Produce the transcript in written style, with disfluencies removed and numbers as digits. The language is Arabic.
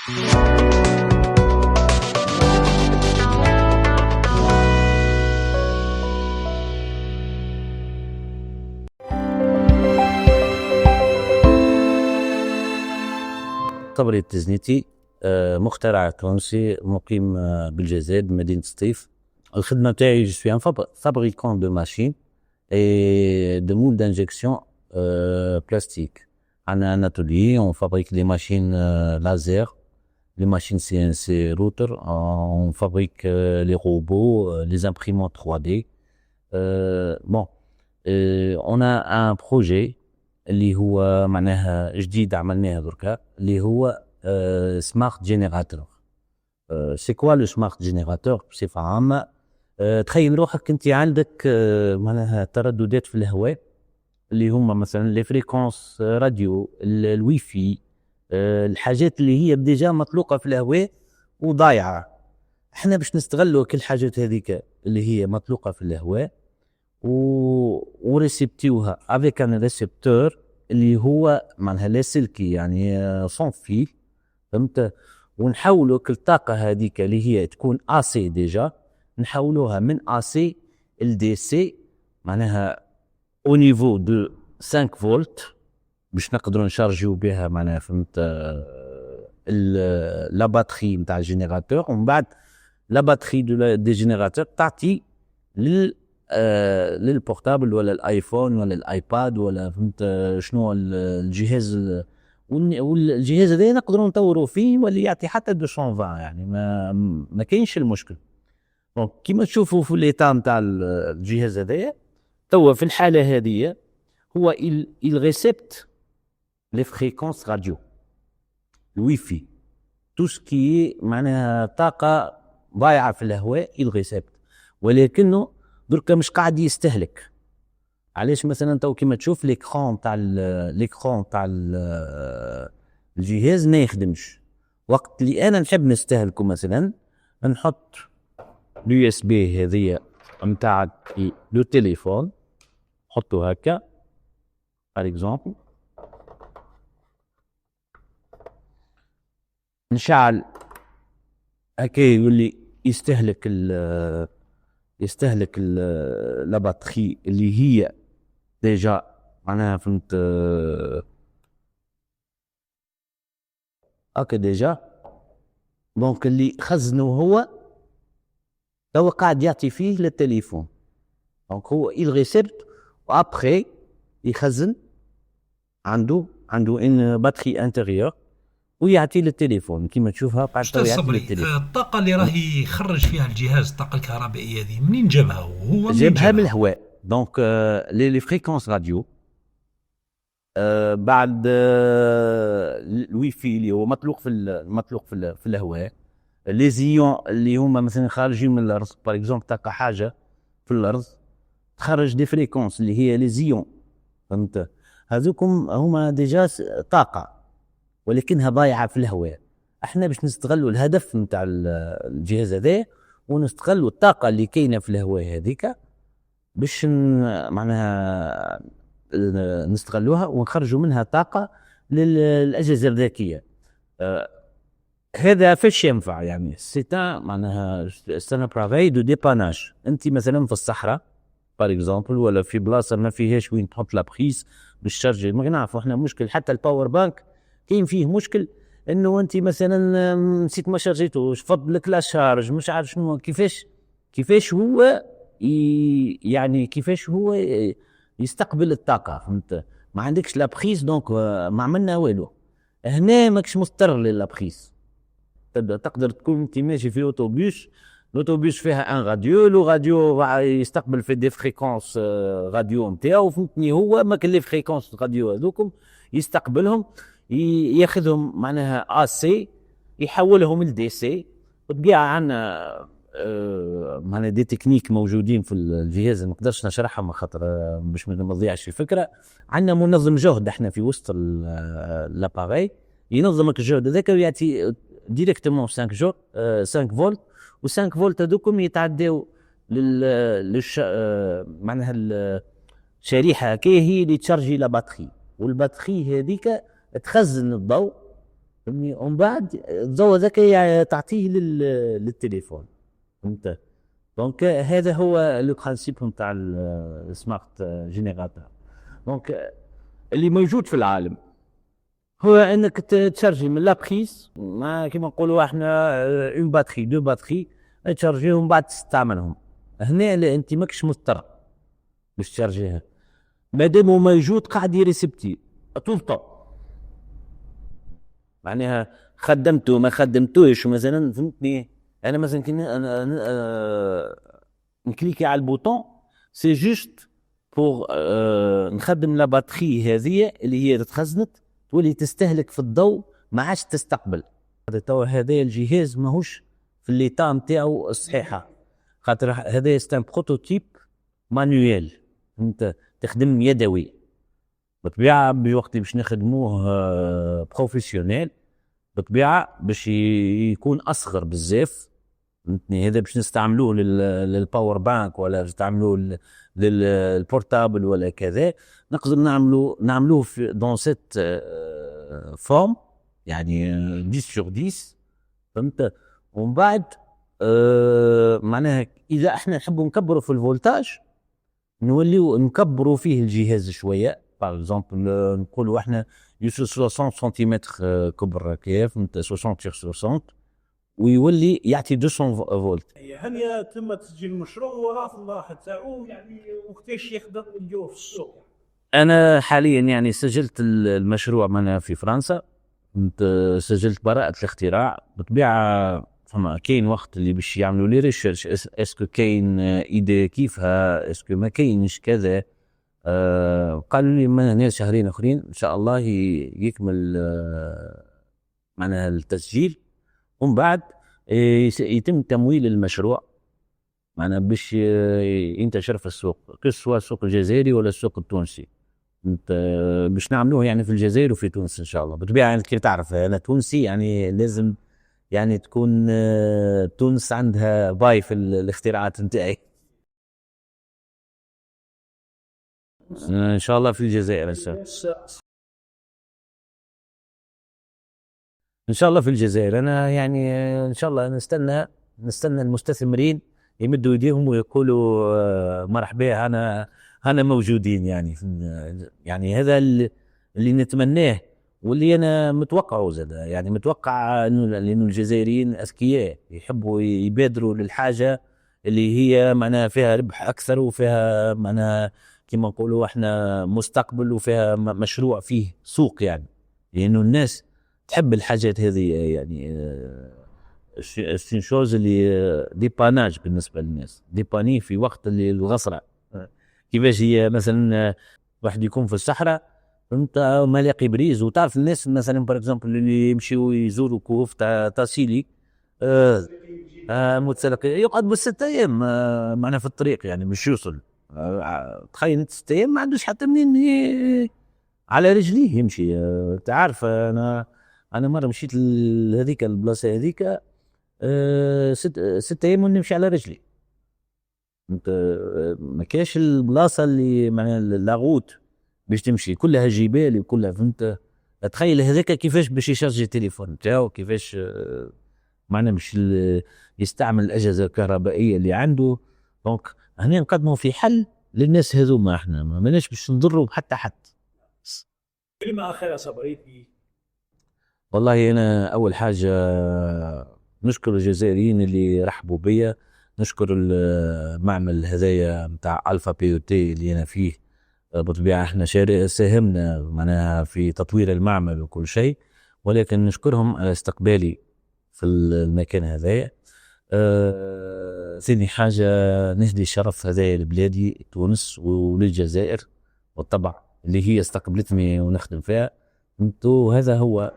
صبري التزنيتي، مخترع تونسي مقيم بالجزائر بمدينة سطيف. الخدمة تاعي جو سوي ان فابريكون دو ماشين اي دو مول دانجكسيون بلاستيك. عندنا ان اتولي اون فابريك دي ماشين لازر، les machines CNC router, on fabrique les robots, les imprimantes 3D. Bon, on a un projet اللي هو معناها جديد عملناه دركا، اللي هو سمارت جينيراتور. سي كوا لو سمارت جينيراتور بصفة عامة؟ تخيل روحك انت عندك معناها ترددات في الهواء اللي هما مثلا لي فريكونس راديو، الوي في، الحاجات اللي هي ديجا مطلوقة في الهواء وضايعة. احنا باش نستغلوا كل الحاجات هذيك اللي هي مطلوقة في الهواء وريسبتيوها افيك ان ريسبتور اللي هو معناها لاسلكي، يعني صون فيل، فهمت؟ ونحولوا كل الطاقة هذيك اللي هي تكون اسي ديجا، نحولوها من اسي لدي سي، معناها او نيفو دو 5 فولت باش نقدروا نشارجيو بها، معناها فهمت؟ لا باتري نتاع الجينيراتور، ومن بعد لا باتري دي جينيراتور تعطي للبورتابل ولا الايفون ولا الايباد ولا فهمت شنو الجهاز، والجهاز هذا نقدروا نطوروا فيه واللي يعطي حتى 220، يعني ما كاينش المشكل. دونك كيما تشوفوا في ليتا نتاع الجهاز هذايا توا في الحاله هذه هو il récepte les fréquences radio، الوي في، tout ce qui est معناها طاقه ضايعه في الهواء il récepte، ولكنه دركا مش قاعد يستهلك. علاش؟ مثلا تو كيما تشوف ليكرون تاع الجهاز ما يخدمش، وقت اللي انا نحب نستهلكه مثلا نحط اليو اس بي هذه نتاع لو تليفون، نحطه هكا بار اكزومبل، نشعل هكا يولي يستهلك لا باتري اللي هي ديجا معناها فهمت هكا ديجا. دونك اللي خزنه هو توا قاعد يعطي فيه للتليفون، دونك هو il récepte وابخي يخزن عنده ان باتري انتيريور ويعطي للتليفون كيما تشوفها قاعد يعطي للتليفون. الطاقة اللي راهي يخرج فيها الجهاز، الطاقة الكهربائية هذه منين جابها؟ وهو جابها من الهواء. دونك لي فريكونس راديو بعد الوي في اللي هو مطلوق في الهواء، لي زيون اللي هما مثلا خارجين من الارض، بار اكزومبل تلقى حاجه في الارض تخرج دي فريكونس اللي هي لي زيون، فهمت؟ هذوكم هما ديجا طاقه ولكنها ضايعه في الهواء. احنا باش نستغلوا الهدف نتاع الجهاز هذا ونستغلوا الطاقه اللي كاينه في الهواء هذيك باش معناها نستغلوها ونخرجوا منها طاقه للاجهزه الذكيه. هذا فاش ينفع؟ يعني سيتا معناها سنة برافاي دو ديباناج. انت مثلا في الصحراء بار اكزومبل ولا في بلاصه ما فيهاش وين تحط لا بريس باش تشارجي، ما نعرفوا احنا مشكل حتى الباور بانك كاين فيه مشكل انه انت مثلا نسيت ما شارجيتوش، فض لك لا شارج مش عارف شنو، كيفاش هو يعني كيفاش هو يستقبل الطاقه، فهمت؟ ما عندكش لا بريس، دونك ما عملنا والو. هنا ماكش مضطر للا بريس، تقدر تكون انت ماشي في الاوتوبيس فيها ان راديو، لو راديو يستقبل في دي فريكونس راديو نتاعو، فهمتني؟ هو ما كان لي فريكونس راديو هذوكم يستقبلهم ياخذهم معناها اسي يحولهم لدي سي. وتبيع عندنا معناها دي تكنيك موجودين في الجهاز ما نقدرش نشرحهم خاطر باش ما نضيعش الفكره. عندنا منظم جهد احنا في وسط لاباري ينظمك الجهد هذاك ويعطي ديريكتومون 5 فولت، و5 فولت هذوكم يتعداو معناها الشريحه كي هي اللي تشارجي لا باتري، والباتري هذيك تخزن الضوء فهمتني؟ ومن بعد الضوء ذكي تعطيه للتليفون. فهمت؟ دونك هذا هو لو برانسيب نتاع السمارت جينيراتور. دونك اللي موجود في العالم هو انك تشارجي من لابريس، ما كيما نقولوا احنا اون باتري دو باتري، تشارجيهم ومن بعد تستعملهم. هنا لا، انت ماكش مضطر باش تشارجيها، مادام هو موجود قاعد يريسبتي طول الوقت. معناها خدمته ما خدمتوش مثلا، فهمتني؟ انا مثلا كي نكليكي على البوطون سي جوست بور نخدم لا باتري هذه اللي هي تخزنت تولي تستهلك في الضوء، ما عادش تستقبل. هذا توا هذا الجهاز ماهوش في الليتا نتاعو الصحيحه، خاطر هذا ستان بروتوتيب مانويل، انت تخدم يدوي. بطبيعه بوقت باش نخدموه بروفيسيونيل، بطبيعه باش يكون اصغر بزاف. فهمتني؟ هذا باش نستعملوه للباور بانك ولا نستعملوه للبورتابل ولا كذا، نقدر نعملوه في دون سيت فورم، يعني 10 sur 10. فهمت؟ ومن بعد معناها اذا احنا نحبوا نكبروا في الفولتاج، نوليو نكبروا فيه الجهاز شويه. باغ اكزومبل نقولوا احنا 60 سنتيمتر كبر، كيف؟ 60 sur 60، ويولي يعطي 200 فولت. هل يتم تسجيل المشروع ورافض تاعو يعني وقتاش يقدر نديروه في السوق؟ انا حاليا يعني سجلت المشروع من في فرنسا، سجلت براءة الاختراع. بالطبيعة فما كاين وقت اللي باش يعملوا لي ريشيرش، اسكو كاين ايدي كيفها، اسكو ما كاينش كذا. قالوا لي من هنا شهرين اخرين ان شاء الله يكمل معناها التسجيل، ومن بعد يتم تمويل المشروع معناها باش ينتشر في السوق، كسوا السوق الجزائري ولا السوق التونسي. انت باش نعملوه يعني في الجزائر وفي تونس ان شاء الله. بالطبيعه يعني كي تعرف انا تونسي، يعني لازم يعني تكون تونس عندها باي في الاختراعات نتاعي. ان شاء الله في الجزائر ان شاء الله في الجزائر. انا يعني ان شاء الله نستنى المستثمرين يمدوا ايديهم ويقولوا مرحبا، انا موجودين. يعني هذا اللي نتمناه واللي انا متوقعه زاد. يعني متوقع لانه الجزائريين اذكياء، يحبوا يبادروا للحاجه اللي هي معناها فيها ربح اكثر، وفيها معناها كما نقولوا احنا مستقبل، وفيها مشروع فيه سوق. يعني لانه الناس تحب الحاجات هذه. يعني سين شوز اللي ديباناج بالنسبه للناس، ديباني في وقت اللي الغصره. كيفاش هي مثلا واحد يكون في الصحراء، انت ما لاقي بريز، وتعرف الناس مثلا بار اكزومبل اللي يمشيوا يزوروا كهوف تاع سيلي متسلق، يقعد بال6 ايام معنا في الطريق، يعني مش يوصل. تخيل انت 6 ايام ما عندوش حتى منين على رجليه يمشي. تعرف انا مره مشيت لهذيك البلاصه هذيك 6 ايام ونمشي على رجلي. انت ما كاش البلاصه اللي معناها لاغوت باش تمشي، كلها جبال وكلها. فهمت؟ تخيل هذاك كيفاش باش يشارجي التليفون نتاعو، كيفاش معناها مش يستعمل الاجهزه الكهربائيه اللي عنده. دونك هنا نقدموا في حل للناس هذوما، احنا ماناش باش نضروا حتى حد. كلمه اخيره صبري. والله انا اول حاجه نشكر الجزائريين اللي رحبوا بيا، نشكر المعمل هذايا نتاع الفا بي او تي اللي انا فيه. بالطبيعه احنا ساهمنا معناها في تطوير المعمل وكل شيء، ولكن نشكرهم على استقبالي في المكان هذايا. ثاني حاجه نهدي الشرف هذايا لبلادي تونس وللجزائر والطبع اللي هي استقبلتني ونخدم فيها. وهذا هو